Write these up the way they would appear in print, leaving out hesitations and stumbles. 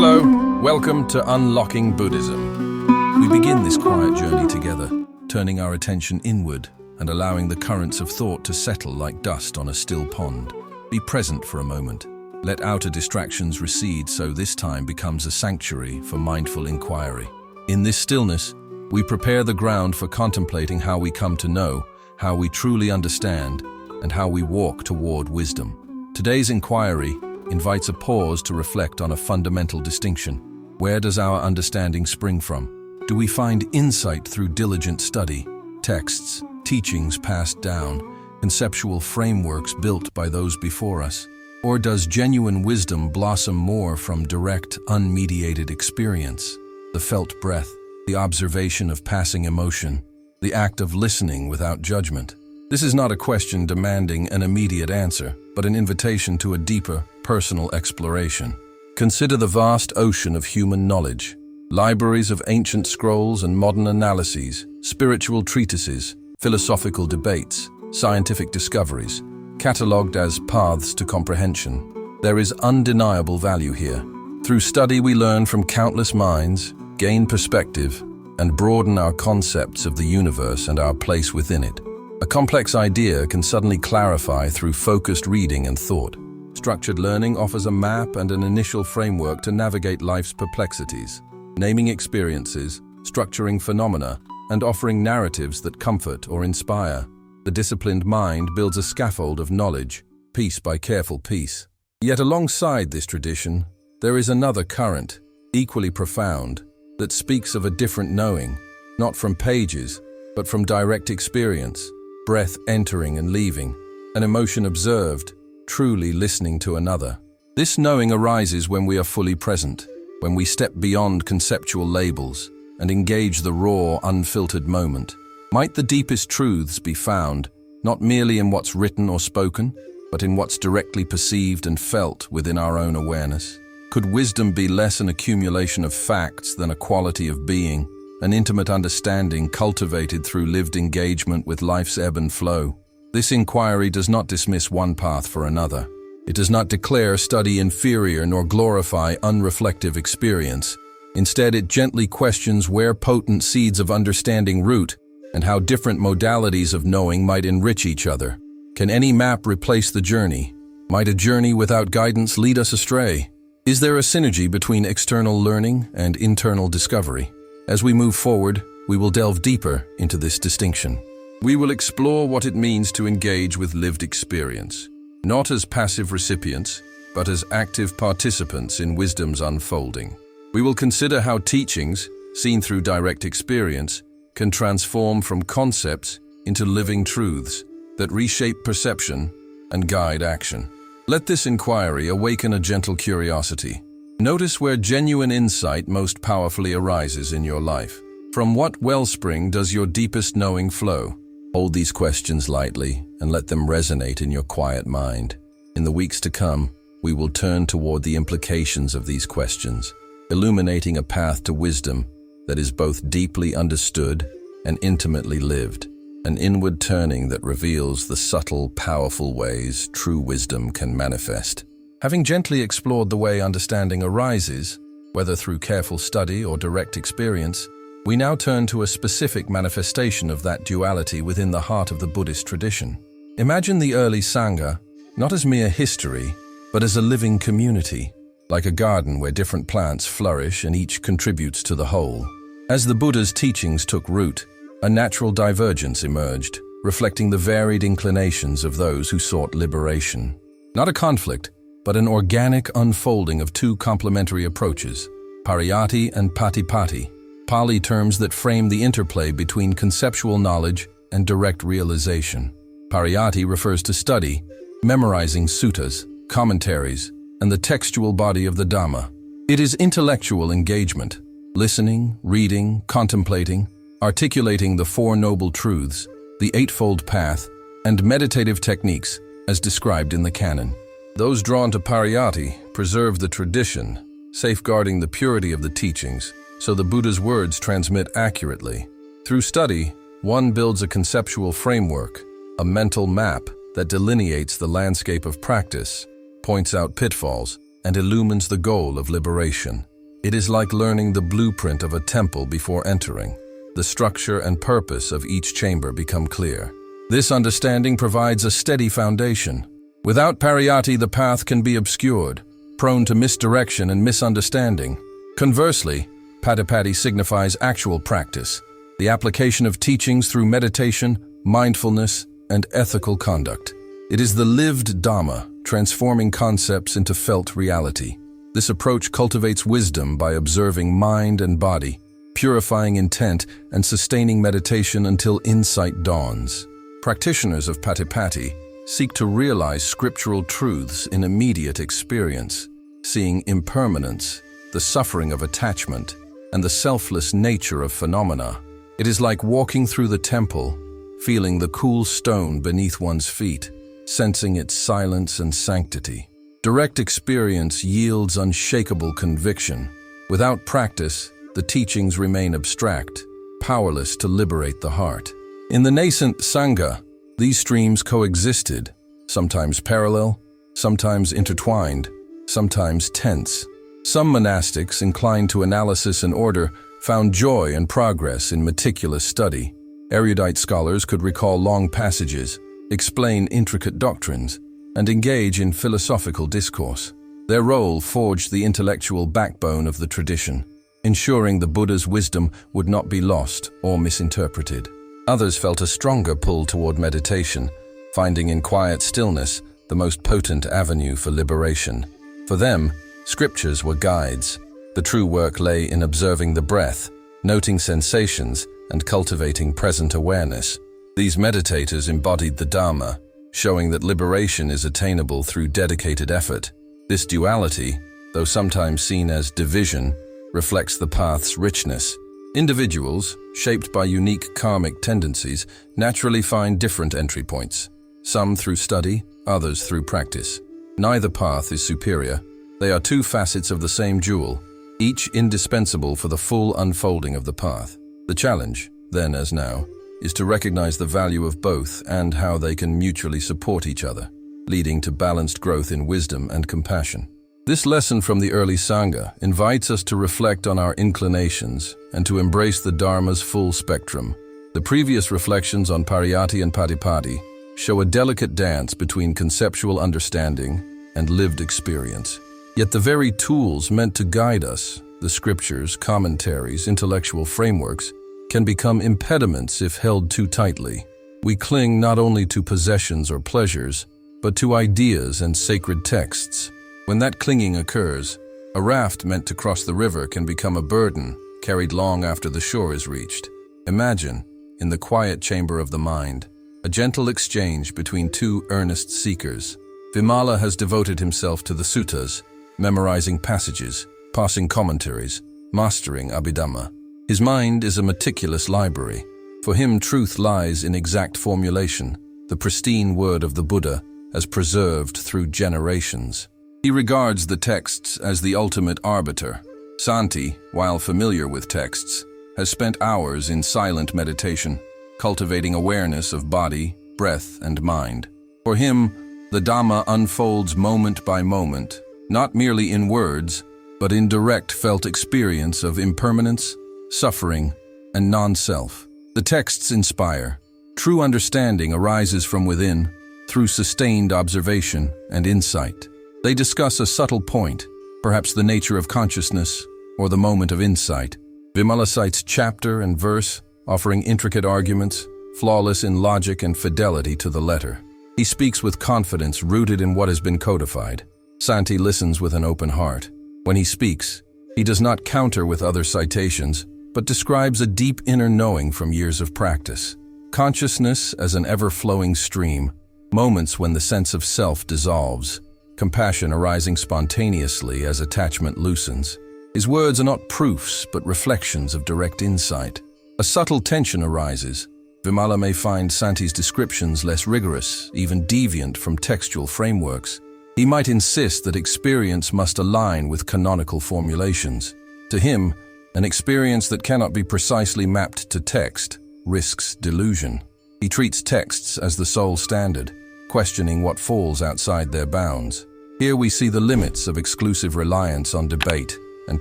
Hello, welcome to Unlocking Buddhism. We begin this quiet journey together, turning our attention inward and allowing the currents of thought to settle like dust on a still pond. Be present for a moment. Let outer distractions recede so this time becomes a sanctuary for mindful inquiry. In this stillness, we prepare the ground for contemplating how we come to know, how we truly understand, and how we walk toward wisdom. Today's inquiry invites a pause to reflect on a fundamental distinction. Where does our understanding spring from? Do we find insight through diligent study, texts, teachings passed down, conceptual frameworks built by those before us? Or does genuine wisdom blossom more from direct, unmediated experience? The felt breath, the observation of passing emotion, the act of listening without judgment. This is not a question demanding an immediate answer, but an invitation to a deeper, personal exploration. Consider the vast ocean of human knowledge, libraries of ancient scrolls and modern analyses, spiritual treatises, philosophical debates, scientific discoveries, catalogued as paths to comprehension. There is undeniable value here. Through study we learn from countless minds, gain perspective, and broaden our concepts of the universe and our place within it. A complex idea can suddenly clarify through focused reading and thought. Structured learning offers a map and an initial framework to navigate life's perplexities, naming experiences, structuring phenomena, and offering narratives that comfort or inspire. The disciplined mind builds a scaffold of knowledge, piece by careful piece. Yet alongside this tradition, there is another current, equally profound, that speaks of a different knowing, not from pages, but from direct experience, breath entering and leaving, an emotion observed, truly listening to another. This knowing arises when we are fully present, when we step beyond conceptual labels and engage the raw, unfiltered moment. Might the deepest truths be found, not merely in what's written or spoken, but in what's directly perceived and felt within our own awareness? Could wisdom be less an accumulation of facts than a quality of being, an intimate understanding cultivated through lived engagement with life's ebb and flow? This inquiry does not dismiss one path for another. It does not declare study inferior nor glorify unreflective experience. Instead, it gently questions where potent seeds of understanding root and how different modalities of knowing might enrich each other. Can any map replace the journey? Might a journey without guidance lead us astray? Is there a synergy between external learning and internal discovery? As we move forward, we will delve deeper into this distinction. We will explore what it means to engage with lived experience, not as passive recipients, but as active participants in wisdom's unfolding. We will consider how teachings, seen through direct experience, can transform from concepts into living truths that reshape perception and guide action. Let this inquiry awaken a gentle curiosity. Notice where genuine insight most powerfully arises in your life. From what wellspring does your deepest knowing flow? Hold these questions lightly and let them resonate in your quiet mind. In the weeks to come, we will turn toward the implications of these questions, illuminating a path to wisdom that is both deeply understood and intimately lived, an inward turning that reveals the subtle, powerful ways true wisdom can manifest. Having gently explored the way understanding arises, whether through careful study or direct experience, we now turn to a specific manifestation of that duality within the heart of the Buddhist tradition. Imagine the early Sangha not as mere history, but as a living community, like a garden where different plants flourish and each contributes to the whole. As the Buddha's teachings took root, a natural divergence emerged, reflecting the varied inclinations of those who sought liberation. Not a conflict, but an organic unfolding of two complementary approaches, Pariyatti and Patipatti, Pali terms that frame the interplay between conceptual knowledge and direct realization. Pariyatti refers to study, memorizing suttas, commentaries, and the textual body of the Dhamma. It is intellectual engagement, listening, reading, contemplating, articulating the Four Noble Truths, the Eightfold Path, and meditative techniques as described in the canon. Those drawn to Pariyatti preserve the tradition, safeguarding the purity of the teachings, so the Buddha's words transmit accurately. Through study, one builds a conceptual framework, a mental map that delineates the landscape of practice, points out pitfalls, and illumines the goal of liberation. It is like learning the blueprint of a temple before entering. The structure and purpose of each chamber become clear. This understanding provides a steady foundation. Without Pariyatti, the path can be obscured, prone to misdirection and misunderstanding. Conversely, Patipatti signifies actual practice, the application of teachings through meditation, mindfulness, and ethical conduct. It is the lived Dhamma, transforming concepts into felt reality. This approach cultivates wisdom by observing mind and body, purifying intent and sustaining meditation until insight dawns. Practitioners of Patipatti seek to realize scriptural truths in immediate experience, seeing impermanence, the suffering of attachment, and the selfless nature of phenomena. It is like walking through the temple, feeling the cool stone beneath one's feet, sensing its silence and sanctity. Direct experience yields unshakable conviction. Without practice, the teachings remain abstract, powerless to liberate the heart. In the nascent Sangha, these streams coexisted, sometimes parallel, sometimes intertwined, sometimes tense. Some monastics, inclined to analysis and order, found joy and progress in meticulous study. Erudite scholars could recall long passages, explain intricate doctrines, and engage in philosophical discourse. Their role forged the intellectual backbone of the tradition, ensuring the Buddha's wisdom would not be lost or misinterpreted. Others felt a stronger pull toward meditation, finding in quiet stillness the most potent avenue for liberation. For them, scriptures were guides. The true work lay in observing the breath, noting sensations, and cultivating present awareness. These meditators embodied the Dhamma, showing that liberation is attainable through dedicated effort. This duality, though sometimes seen as division, reflects the path's richness. Individuals, shaped by unique karmic tendencies, naturally find different entry points, some through study, others through practice. Neither path is superior. They are two facets of the same jewel, each indispensable for the full unfolding of the path. The challenge, then as now, is to recognize the value of both and how they can mutually support each other, leading to balanced growth in wisdom and compassion. This lesson from the early Sangha invites us to reflect on our inclinations and to embrace the Dharma's full spectrum. The previous reflections on Pariyatti and Patipatti show a delicate dance between conceptual understanding and lived experience. Yet the very tools meant to guide us, the scriptures, commentaries, intellectual frameworks, can become impediments if held too tightly. We cling not only to possessions or pleasures, but to ideas and sacred texts. When that clinging occurs, a raft meant to cross the river can become a burden, carried long after the shore is reached. Imagine, in the quiet chamber of the mind, a gentle exchange between two earnest seekers. Vimala has devoted himself to the suttas, memorizing passages, passing commentaries, mastering Abhidhamma. His mind is a meticulous library. For him, truth lies in exact formulation, the pristine word of the Buddha, as preserved through generations. He regards the texts as the ultimate arbiter. Santi, while familiar with texts, has spent hours in silent meditation, cultivating awareness of body, breath, and mind. For him, the Dhamma unfolds moment by moment, not merely in words, but in direct felt experience of impermanence, suffering, and non-self. The texts inspire. True understanding arises from within, through sustained observation and insight. They discuss a subtle point, perhaps the nature of consciousness or the moment of insight. Vimala cites chapter and verse, offering intricate arguments, flawless in logic and fidelity to the letter. He speaks with confidence rooted in what has been codified. Santi listens with an open heart. When he speaks, he does not counter with other citations, but describes a deep inner knowing from years of practice. Consciousness as an ever-flowing stream, moments when the sense of self dissolves, compassion arising spontaneously as attachment loosens. His words are not proofs, but reflections of direct insight. A subtle tension arises. Vimala may find Santi's descriptions less rigorous, even deviant from textual frameworks. He might insist that experience must align with canonical formulations. To him, an experience that cannot be precisely mapped to text risks delusion. He treats texts as the sole standard, questioning what falls outside their bounds. Here we see the limits of exclusive reliance on debate and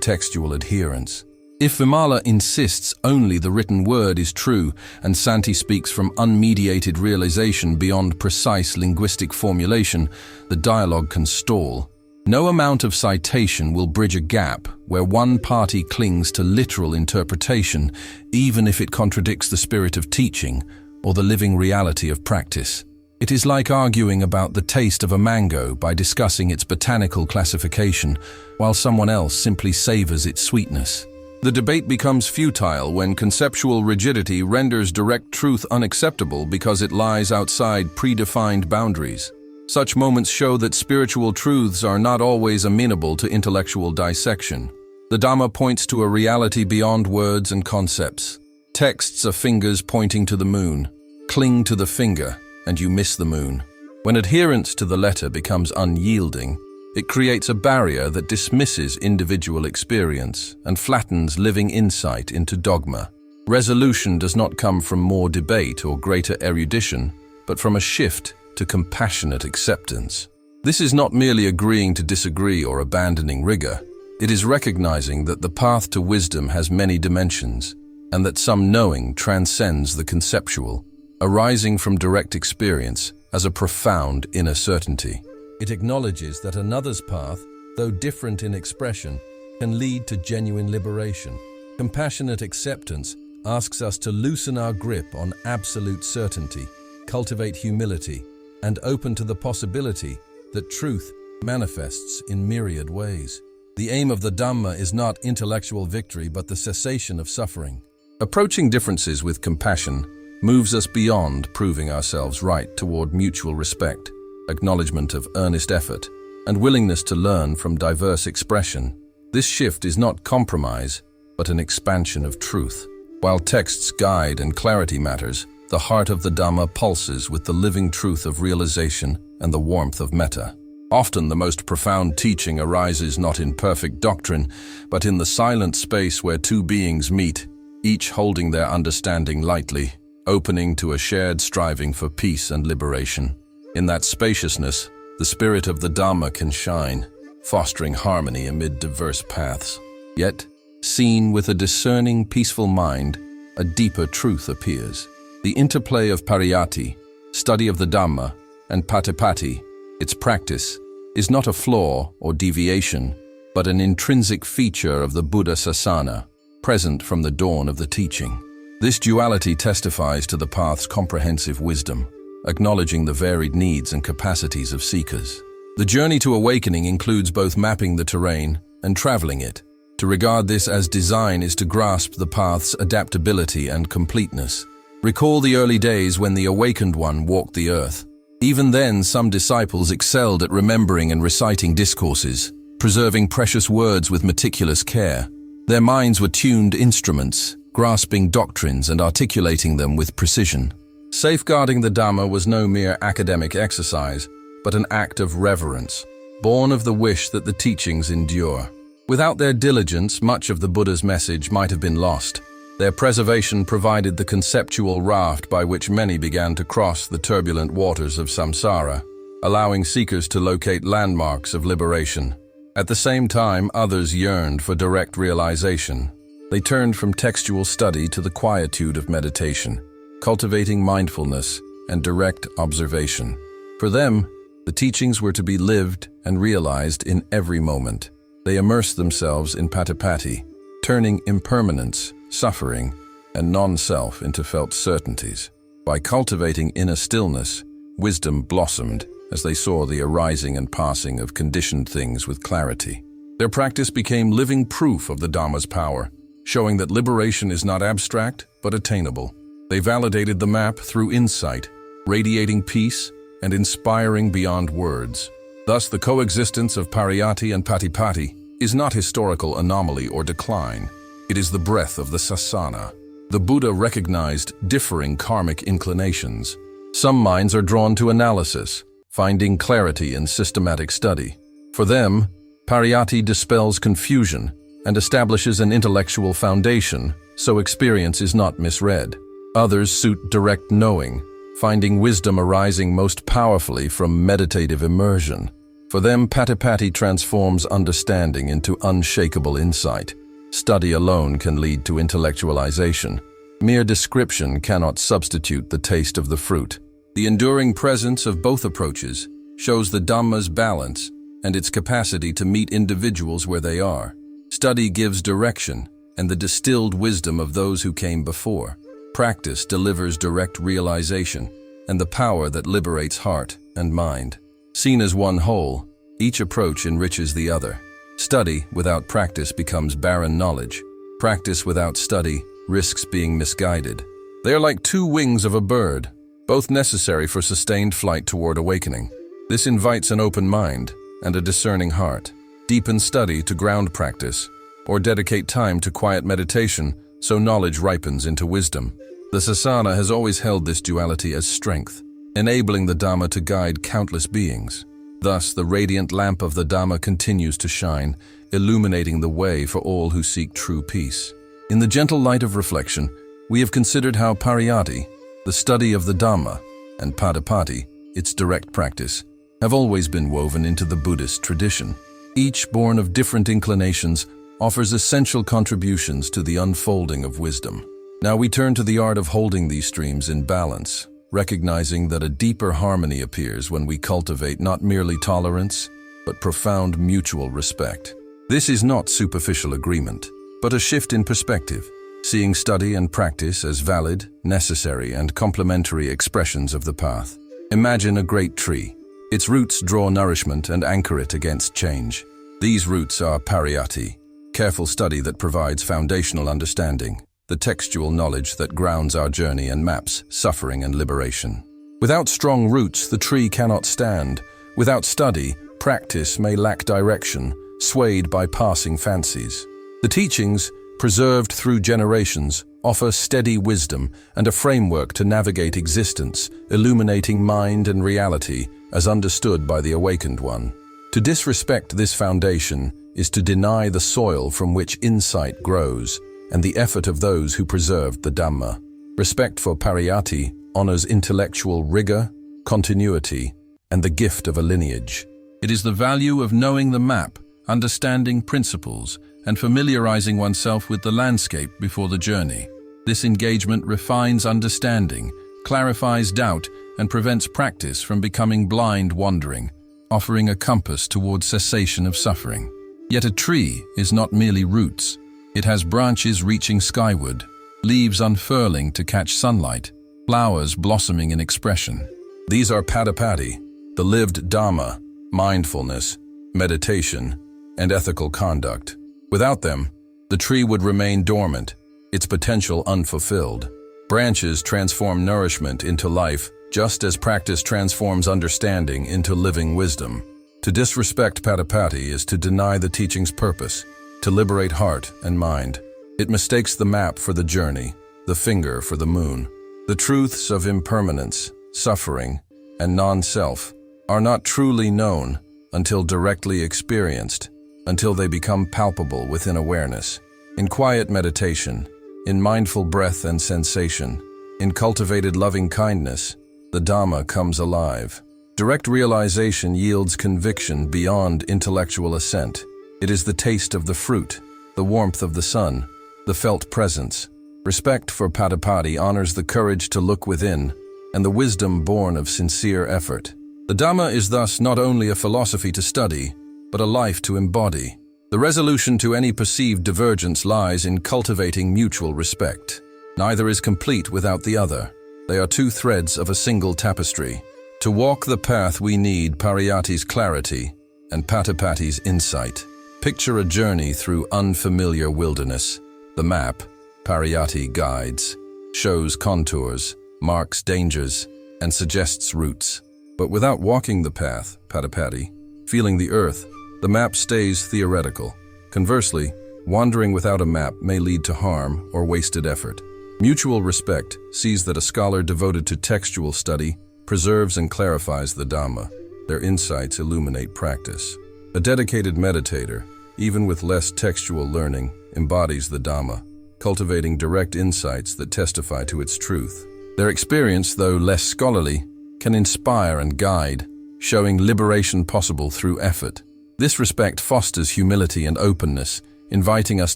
textual adherence. If Vimala insists only the written word is true and Santi speaks from unmediated realization beyond precise linguistic formulation, the dialogue can stall. No amount of citation will bridge a gap where one party clings to literal interpretation, even if it contradicts the spirit of teaching or the living reality of practice. It is like arguing about the taste of a mango by discussing its botanical classification, while someone else simply savors its sweetness. The debate becomes futile when conceptual rigidity renders direct truth unacceptable because it lies outside predefined boundaries. Such moments show that spiritual truths are not always amenable to intellectual dissection. The Dhamma points to a reality beyond words and concepts. Texts are fingers pointing to the moon. Cling to the finger, and you miss the moon. When adherence to the letter becomes unyielding, it creates a barrier that dismisses individual experience and flattens living insight into dogma. Resolution does not come from more debate or greater erudition, but from a shift to compassionate acceptance. This is not merely agreeing to disagree or abandoning rigor. It is recognizing that the path to wisdom has many dimensions, and that some knowing transcends the conceptual, arising from direct experience as a profound inner certainty. It acknowledges that another's path, though different in expression, can lead to genuine liberation. Compassionate acceptance asks us to loosen our grip on absolute certainty, cultivate humility, and open to the possibility that truth manifests in myriad ways. The aim of the Dhamma is not intellectual victory but the cessation of suffering. Approaching differences with compassion moves us beyond proving ourselves right toward mutual respect, acknowledgement of earnest effort, and willingness to learn from diverse expression. This shift is not compromise, but an expansion of truth. While texts guide and clarity matters, the heart of the Dhamma pulses with the living truth of realization and the warmth of metta. Often the most profound teaching arises not in perfect doctrine, but in the silent space where two beings meet, each holding their understanding lightly, opening to a shared striving for peace and liberation. In that spaciousness, the spirit of the Dhamma can shine, fostering harmony amid diverse paths. Yet, seen with a discerning, peaceful mind, a deeper truth appears. The interplay of Pariyatti, study of the Dhamma, and Patipatti, its practice, is not a flaw or deviation, but an intrinsic feature of the Buddha Sasana, present from the dawn of the teaching. This duality testifies to the path's comprehensive wisdom, acknowledging the varied needs and capacities of seekers. The journey to awakening includes both mapping the terrain and traveling it. To regard this as design is to grasp the path's adaptability and completeness. Recall the early days when the awakened one walked the earth. Even then, some disciples excelled at remembering and reciting discourses, preserving precious words with meticulous care. Their minds were tuned instruments, grasping doctrines and articulating them with precision. Safeguarding the Dhamma was no mere academic exercise, but an act of reverence, born of the wish that the teachings endure. Without their diligence, much of the Buddha's message might have been lost. Their preservation provided the conceptual raft by which many began to cross the turbulent waters of samsara, allowing seekers to locate landmarks of liberation. At the same time, others yearned for direct realization. They turned from textual study to the quietude of meditation, cultivating mindfulness and direct observation. For them, the teachings were to be lived and realized in every moment. They immersed themselves in Patipatti, turning impermanence, suffering, and non-self into felt certainties. By cultivating inner stillness, wisdom blossomed as they saw the arising and passing of conditioned things with clarity. Their practice became living proof of the Dhamma's power, showing that liberation is not abstract, but attainable. They validated the map through insight, radiating peace and inspiring beyond words. Thus, the coexistence of Pariyatti and Patipatti is not historical anomaly or decline. It is the breath of the Sasana. The Buddha recognized differing karmic inclinations. Some minds are drawn to analysis, finding clarity in systematic study. For them, Pariyatti dispels confusion and establishes an intellectual foundation, so experience is not misread. Others suit direct knowing, finding wisdom arising most powerfully from meditative immersion. For them, Patipatti transforms understanding into unshakable insight. Study alone can lead to intellectualization. Mere description cannot substitute the taste of the fruit. The enduring presence of both approaches shows the Dhamma's balance and its capacity to meet individuals where they are. Study gives direction and the distilled wisdom of those who came before. Practice delivers direct realization and the power that liberates heart and mind. Seen as one whole, each approach enriches the other. Study without practice becomes barren knowledge. Practice without study risks being misguided. They are like two wings of a bird, both necessary for sustained flight toward awakening. This invites an open mind and a discerning heart. Deepen study to ground practice, or dedicate time to quiet meditation so knowledge ripens into wisdom. The Sasana has always held this duality as strength, enabling the Dhamma to guide countless beings. Thus, the radiant lamp of the Dhamma continues to shine, illuminating the way for all who seek true peace. In the gentle light of reflection, we have considered how Pariyatti, the study of the Dhamma, and Patipatti, its direct practice, have always been woven into the Buddhist tradition. Each, born of different inclinations, offers essential contributions to the unfolding of wisdom. Now we turn to the art of holding these streams in balance, recognizing that a deeper harmony appears when we cultivate not merely tolerance, but profound mutual respect. This is not superficial agreement, but a shift in perspective, seeing study and practice as valid, necessary, and complementary expressions of the path. Imagine a great tree. Its roots draw nourishment and anchor it against change. These roots are Pariyatti, careful study that provides foundational understanding, the textual knowledge that grounds our journey and maps suffering and liberation. Without strong roots, the tree cannot stand. Without study, practice may lack direction, swayed by passing fancies. The teachings, preserved through generations, offer steady wisdom and a framework to navigate existence, illuminating mind and reality as understood by the awakened one. To disrespect this foundation is to deny the soil from which insight grows and the effort of those who preserved the Dhamma. Respect for Pariyatti honors intellectual rigor, continuity, and the gift of a lineage. It is the value of knowing the map, understanding principles, and familiarizing oneself with the landscape before the journey. This engagement refines understanding, clarifies doubt, and prevents practice from becoming blind wandering, offering a compass toward cessation of suffering. Yet a tree is not merely roots. It has branches reaching skyward, leaves unfurling to catch sunlight, flowers blossoming in expression. These are Patipatti, the lived Dhamma, mindfulness, meditation, and ethical conduct. Without them, the tree would remain dormant, its potential unfulfilled. Branches transform nourishment into life, just as practice transforms understanding into living wisdom. To disrespect Patipatti is to deny the teaching's purpose, to liberate heart and mind. It mistakes the map for the journey, the finger for the moon. The truths of impermanence, suffering, and non-self are not truly known until directly experienced, until they become palpable within awareness. In quiet meditation, in mindful breath and sensation, in cultivated loving kindness, the Dhamma comes alive. Direct realization yields conviction beyond intellectual assent. It is the taste of the fruit, the warmth of the sun, the felt presence. Respect for Patipatti honors the courage to look within and the wisdom born of sincere effort. The Dhamma is thus not only a philosophy to study, but a life to embody. The resolution to any perceived divergence lies in cultivating mutual respect. Neither is complete without the other. They are two threads of a single tapestry. To walk the path we need Pariyatti's clarity and Patipatti's insight. Picture a journey through unfamiliar wilderness. The map, Pariyatti guides, shows contours, marks dangers, and suggests routes. But without walking the path, Patipatti, feeling the earth, the map stays theoretical. Conversely, wandering without a map may lead to harm or wasted effort. Mutual respect sees that a scholar devoted to textual study preserves and clarifies the Dhamma. Their insights illuminate practice. A dedicated meditator, even with less textual learning, embodies the Dhamma, cultivating direct insights that testify to its truth. Their experience, though less scholarly, can inspire and guide, showing liberation possible through effort. This respect fosters humility and openness, inviting us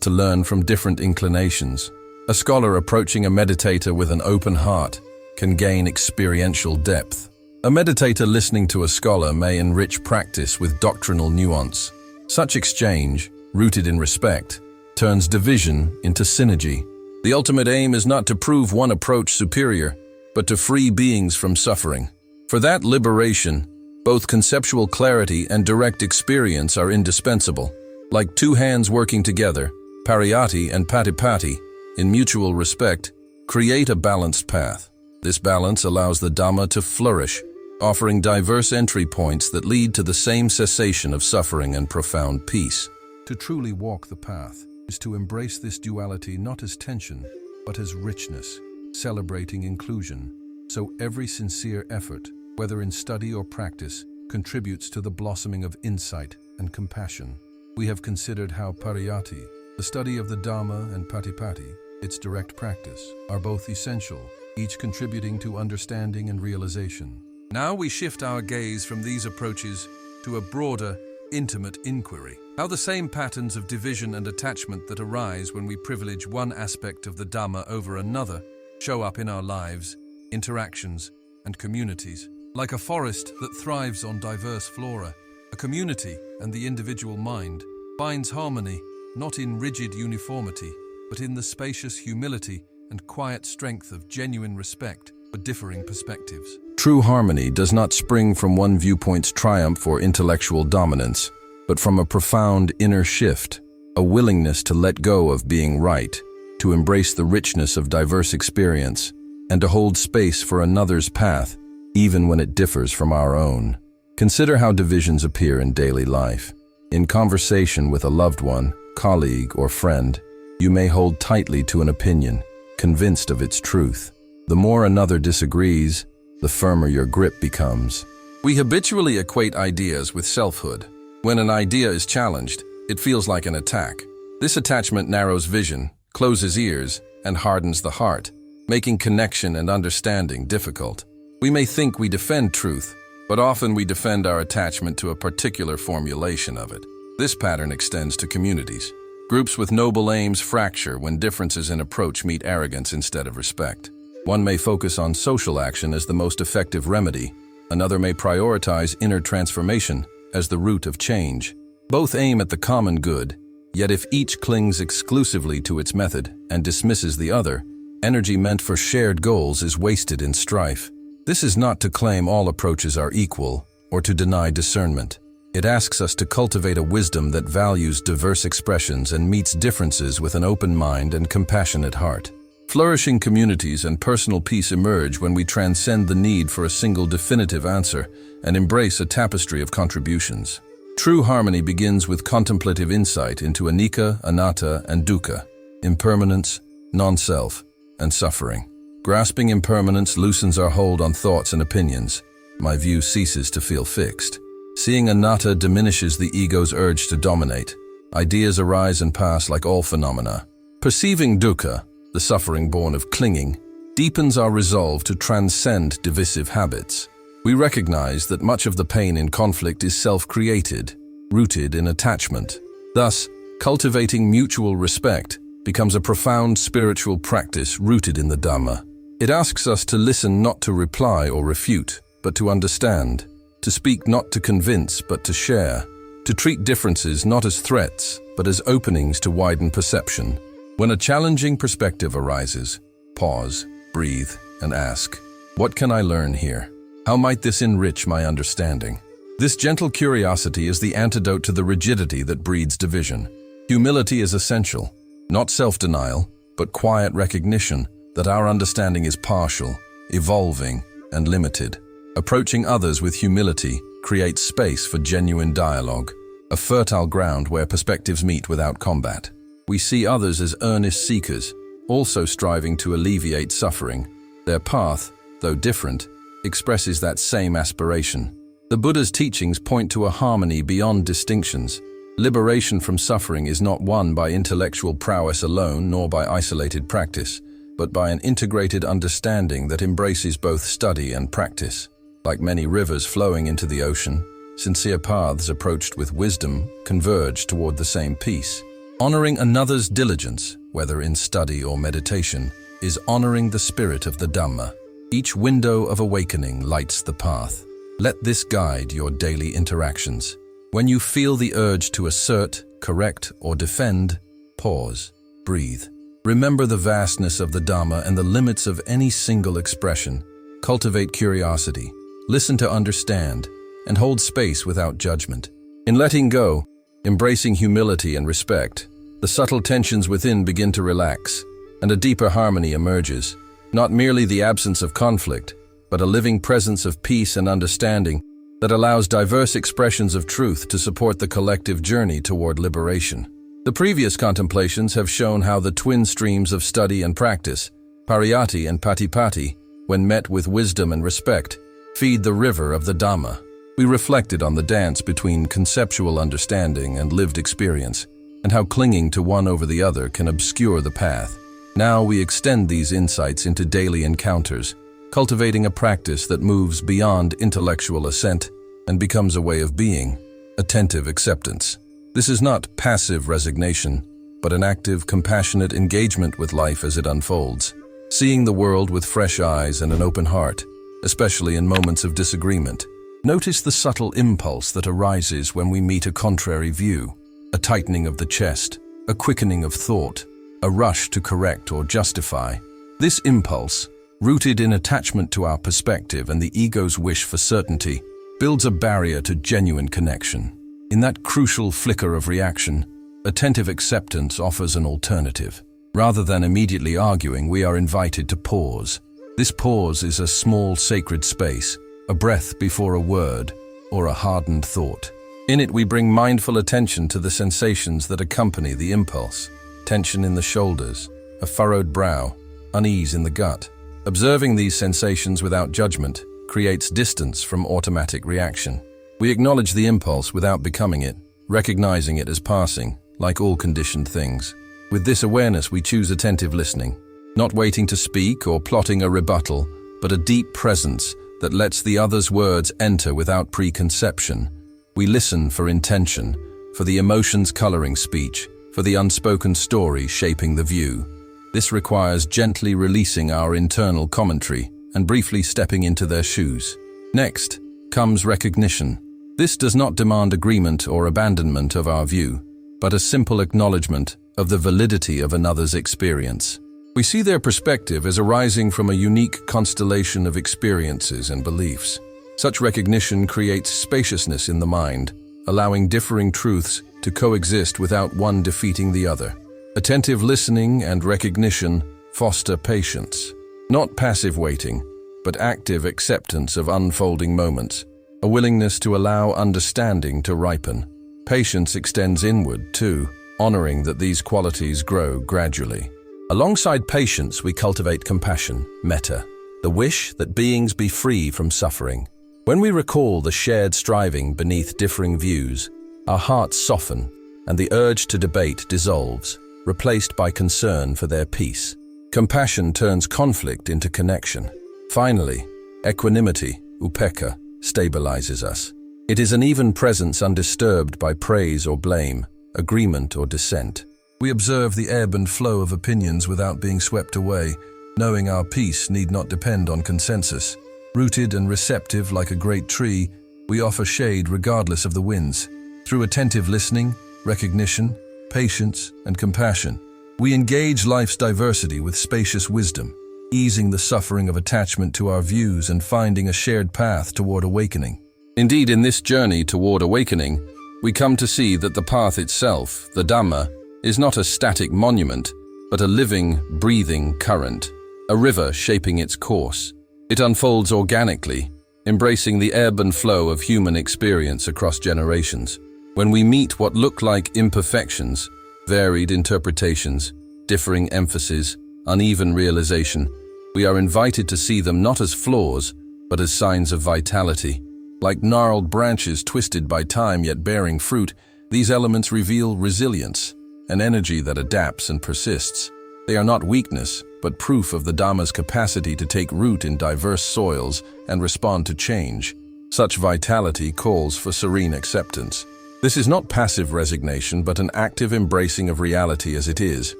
to learn from different inclinations. A scholar approaching a meditator with an open heart can gain experiential depth. A meditator listening to a scholar may enrich practice with doctrinal nuance. Such exchange, rooted in respect, turns division into synergy. The ultimate aim is not to prove one approach superior, but to free beings from suffering. For that liberation, both conceptual clarity and direct experience are indispensable. Like two hands working together, Pariyatti and Patipatti, in mutual respect, create a balanced path. This balance allows the Dhamma to flourish, offering diverse entry points that lead to the same cessation of suffering and profound peace. To truly walk the path is to embrace this duality not as tension, but as richness, celebrating inclusion. So every sincere effort, whether in study or practice, contributes to the blossoming of insight and compassion. We have considered how Pariyatti, the study of the Dhamma, and Patipatti, its direct practice, are both essential, each contributing to understanding and realization. Now we shift our gaze from these approaches to a broader, intimate inquiry. How the same patterns of division and attachment that arise when we privilege one aspect of the Dhamma over another show up in our lives, interactions, and communities. Like a forest that thrives on diverse flora, a community and the individual mind finds harmony not in rigid uniformity, but in the spacious humility and quiet strength of genuine respect for differing perspectives. True harmony does not spring from one viewpoint's triumph or intellectual dominance, but from a profound inner shift, a willingness to let go of being right, to embrace the richness of diverse experience, and to hold space for another's path, even when it differs from our own. Consider how divisions appear in daily life. In conversation with a loved one, colleague, or friend, you may hold tightly to an opinion, convinced of its truth. The more another disagrees, the firmer your grip becomes. We habitually equate ideas with selfhood. When an idea is challenged, it feels like an attack. This attachment narrows vision, closes ears, and hardens the heart, making connection and understanding difficult. We may think we defend truth, but often we defend our attachment to a particular formulation of it. This pattern extends to communities. Groups with noble aims fracture when differences in approach meet arrogance instead of respect. One may focus on social action as the most effective remedy. Another may prioritize inner transformation as the root of change. Both aim at the common good, yet if each clings exclusively to its method and dismisses the other, energy meant for shared goals is wasted in strife. This is not to claim all approaches are equal or to deny discernment. It asks us to cultivate a wisdom that values diverse expressions and meets differences with an open mind and compassionate heart. Flourishing communities and personal peace emerge when we transcend the need for a single definitive answer and embrace a tapestry of contributions. True harmony begins with contemplative insight into anicca, anatta, and dukkha, impermanence, non-self, and suffering. Grasping impermanence loosens our hold on thoughts and opinions. My view ceases to feel fixed. Seeing anatta diminishes the ego's urge to dominate. Ideas arise and pass like all phenomena. Perceiving dukkha, the suffering born of clinging, deepens our resolve to transcend divisive habits. We recognize that much of the pain in conflict is self-created, rooted in attachment. Thus, cultivating mutual respect becomes a profound spiritual practice rooted in the Dhamma. It asks us to listen not to reply or refute, but to understand, to speak not to convince, but to share, to treat differences not as threats, but as openings to widen perception. When a challenging perspective arises, pause, breathe, and ask, what can I learn here? How might this enrich my understanding? This gentle curiosity is the antidote to the rigidity that breeds division. Humility is essential, not self-denial, but quiet recognition that our understanding is partial, evolving, and limited. Approaching others with humility creates space for genuine dialogue, a fertile ground where perspectives meet without combat. We see others as earnest seekers, also striving to alleviate suffering. Their path, though different, expresses that same aspiration. The Buddha's teachings point to a harmony beyond distinctions. Liberation from suffering is not won by intellectual prowess alone nor by isolated practice, but by an integrated understanding that embraces both study and practice. Like many rivers flowing into the ocean, sincere paths approached with wisdom converge toward the same peace. Honoring another's diligence, whether in study or meditation, is honoring the spirit of the Dhamma. Each window of awakening lights the path. Let this guide your daily interactions. When you feel the urge to assert, correct, or defend, pause, breathe. Remember the vastness of the Dhamma and the limits of any single expression. Cultivate curiosity, listen to understand, and hold space without judgment. In letting go, embracing humility and respect, the subtle tensions within begin to relax, and a deeper harmony emerges. Not merely the absence of conflict, but a living presence of peace and understanding that allows diverse expressions of truth to support the collective journey toward liberation. The previous contemplations have shown how the twin streams of study and practice, Pariyatti and Patipatti, when met with wisdom and respect, feed the river of the Dhamma. We reflected on the dance between conceptual understanding and lived experience, and how clinging to one over the other can obscure the path. Now we extend these insights into daily encounters, cultivating a practice that moves beyond intellectual assent and becomes a way of being, attentive acceptance. This is not passive resignation, but an active, compassionate engagement with life as it unfolds, seeing the world with fresh eyes and an open heart, especially in moments of disagreement. Notice the subtle impulse that arises when we meet a contrary view, a tightening of the chest, a quickening of thought, a rush to correct or justify. This impulse, rooted in attachment to our perspective and the ego's wish for certainty, builds a barrier to genuine connection. In that crucial flicker of reaction, attentive acceptance offers an alternative. Rather than immediately arguing, we are invited to pause. This pause is a small sacred space, a breath before a word, or a hardened thought. In it, we bring mindful attention to the sensations that accompany the impulse. Tension in the shoulders, a furrowed brow, unease in the gut. Observing these sensations without judgment creates distance from automatic reaction. We acknowledge the impulse without becoming it, recognizing it as passing, like all conditioned things. With this awareness, we choose attentive listening, not waiting to speak or plotting a rebuttal, but a deep presence that lets the other's words enter without preconception. We listen for intention, for the emotions coloring speech, for the unspoken story shaping the view. This requires gently releasing our internal commentary and briefly stepping into their shoes. Next comes recognition. This does not demand agreement or abandonment of our view, but a simple acknowledgement of the validity of another's experience. We see their perspective as arising from a unique constellation of experiences and beliefs. Such recognition creates spaciousness in the mind, allowing differing truths to coexist without one defeating the other. Attentive listening and recognition foster patience, not passive waiting, but active acceptance of unfolding moments, a willingness to allow understanding to ripen. Patience extends inward too, honoring that these qualities grow gradually. Alongside patience, we cultivate compassion, metta, the wish that beings be free from suffering. When we recall the shared striving beneath differing views, our hearts soften and the urge to debate dissolves, replaced by concern for their peace. Compassion turns conflict into connection. Finally, equanimity, upekkha, stabilizes us. It is an even presence undisturbed by praise or blame, agreement or dissent. We observe the ebb and flow of opinions without being swept away, knowing our peace need not depend on consensus. Rooted and receptive like a great tree, we offer shade regardless of the winds. Through attentive listening, recognition, patience, and compassion, we engage life's diversity with spacious wisdom, easing the suffering of attachment to our views and finding a shared path toward awakening. Indeed, in this journey toward awakening, we come to see that the path itself, the Dhamma, is not a static monument, but a living, breathing current, a river shaping its course. It unfolds organically, embracing the ebb and flow of human experience across generations. When we meet what look like imperfections, varied interpretations, differing emphasis, uneven realization, we are invited to see them not as flaws, but as signs of vitality. Like gnarled branches twisted by time yet bearing fruit, these elements reveal resilience, an energy that adapts and persists. They are not weakness, but proof of the Dhamma's capacity to take root in diverse soils and respond to change. Such vitality calls for serene acceptance. This is not passive resignation, but an active embracing of reality as it is,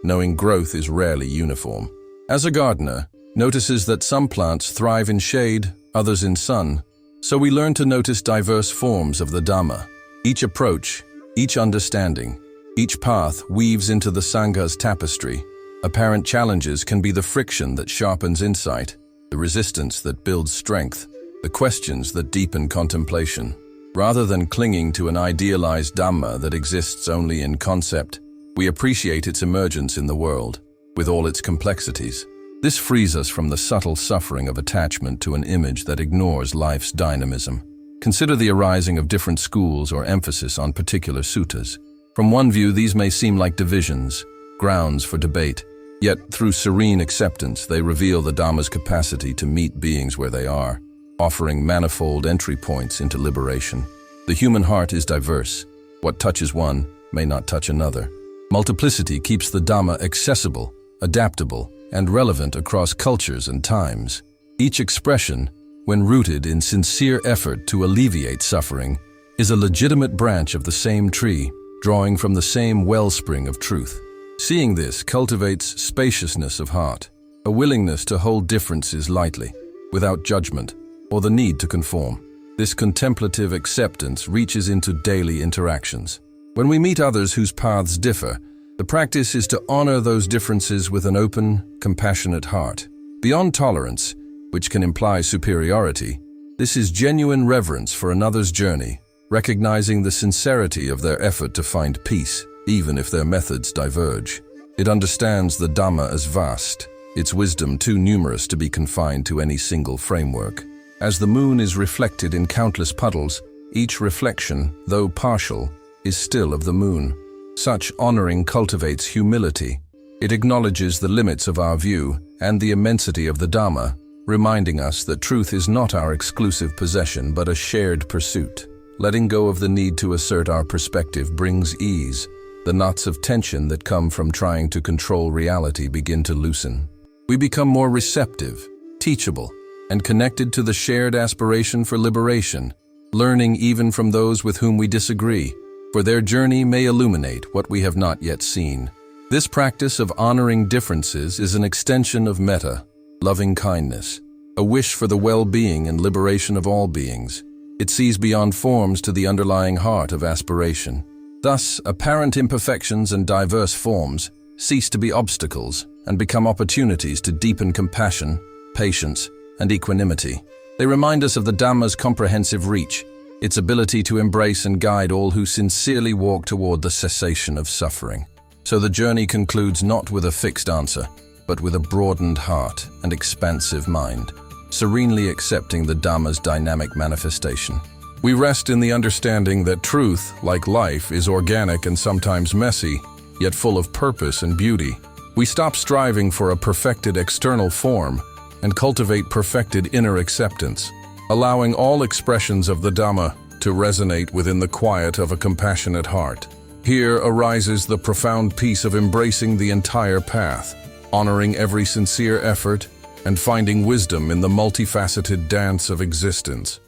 knowing growth is rarely uniform. As a gardener notices that some plants thrive in shade, others in sun, so we learn to notice diverse forms of the Dhamma. Each approach, each understanding, each path weaves into the Sangha's tapestry. Apparent challenges can be the friction that sharpens insight, the resistance that builds strength, the questions that deepen contemplation. Rather than clinging to an idealized Dhamma that exists only in concept, we appreciate its emergence in the world, with all its complexities. This frees us from the subtle suffering of attachment to an image that ignores life's dynamism. Consider the arising of different schools or emphasis on particular suttas. From one view, these may seem like divisions, grounds for debate, yet through serene acceptance, they reveal the Dhamma's capacity to meet beings where they are, offering manifold entry points into liberation. The human heart is diverse. What touches one may not touch another. Multiplicity keeps the Dhamma accessible, adaptable, and relevant across cultures and times. Each expression, when rooted in sincere effort to alleviate suffering, is a legitimate branch of the same tree, drawing from the same wellspring of truth. Seeing this cultivates spaciousness of heart, a willingness to hold differences lightly, without judgment, or the need to conform. This contemplative acceptance reaches into daily interactions. When we meet others whose paths differ, the practice is to honor those differences with an open, compassionate heart. Beyond tolerance, which can imply superiority, this is genuine reverence for another's journey, recognizing the sincerity of their effort to find peace, even if their methods diverge. It understands the Dhamma as vast, its wisdom too numerous to be confined to any single framework. As the moon is reflected in countless puddles, each reflection, though partial, is still of the moon. Such honoring cultivates humility. It acknowledges the limits of our view and the immensity of the Dhamma, reminding us that truth is not our exclusive possession but a shared pursuit. Letting go of the need to assert our perspective brings ease. The knots of tension that come from trying to control reality begin to loosen. We become more receptive, teachable, and connected to the shared aspiration for liberation, learning even from those with whom we disagree, for their journey may illuminate what we have not yet seen. This practice of honoring differences is an extension of metta, loving kindness, a wish for the well-being and liberation of all beings. It sees beyond forms to the underlying heart of aspiration. Thus, apparent imperfections and diverse forms cease to be obstacles and become opportunities to deepen compassion, patience, and equanimity. They remind us of the Dhamma's comprehensive reach, its ability to embrace and guide all who sincerely walk toward the cessation of suffering. So the journey concludes not with a fixed answer, but with a broadened heart and expansive mind, serenely accepting the Dhamma's dynamic manifestation. We rest in the understanding that truth, like life, is organic and sometimes messy, yet full of purpose and beauty. We stop striving for a perfected external form and cultivate perfected inner acceptance, allowing all expressions of the Dhamma to resonate within the quiet of a compassionate heart. Here arises the profound peace of embracing the entire path, honoring every sincere effort, and finding wisdom in the multifaceted dance of existence.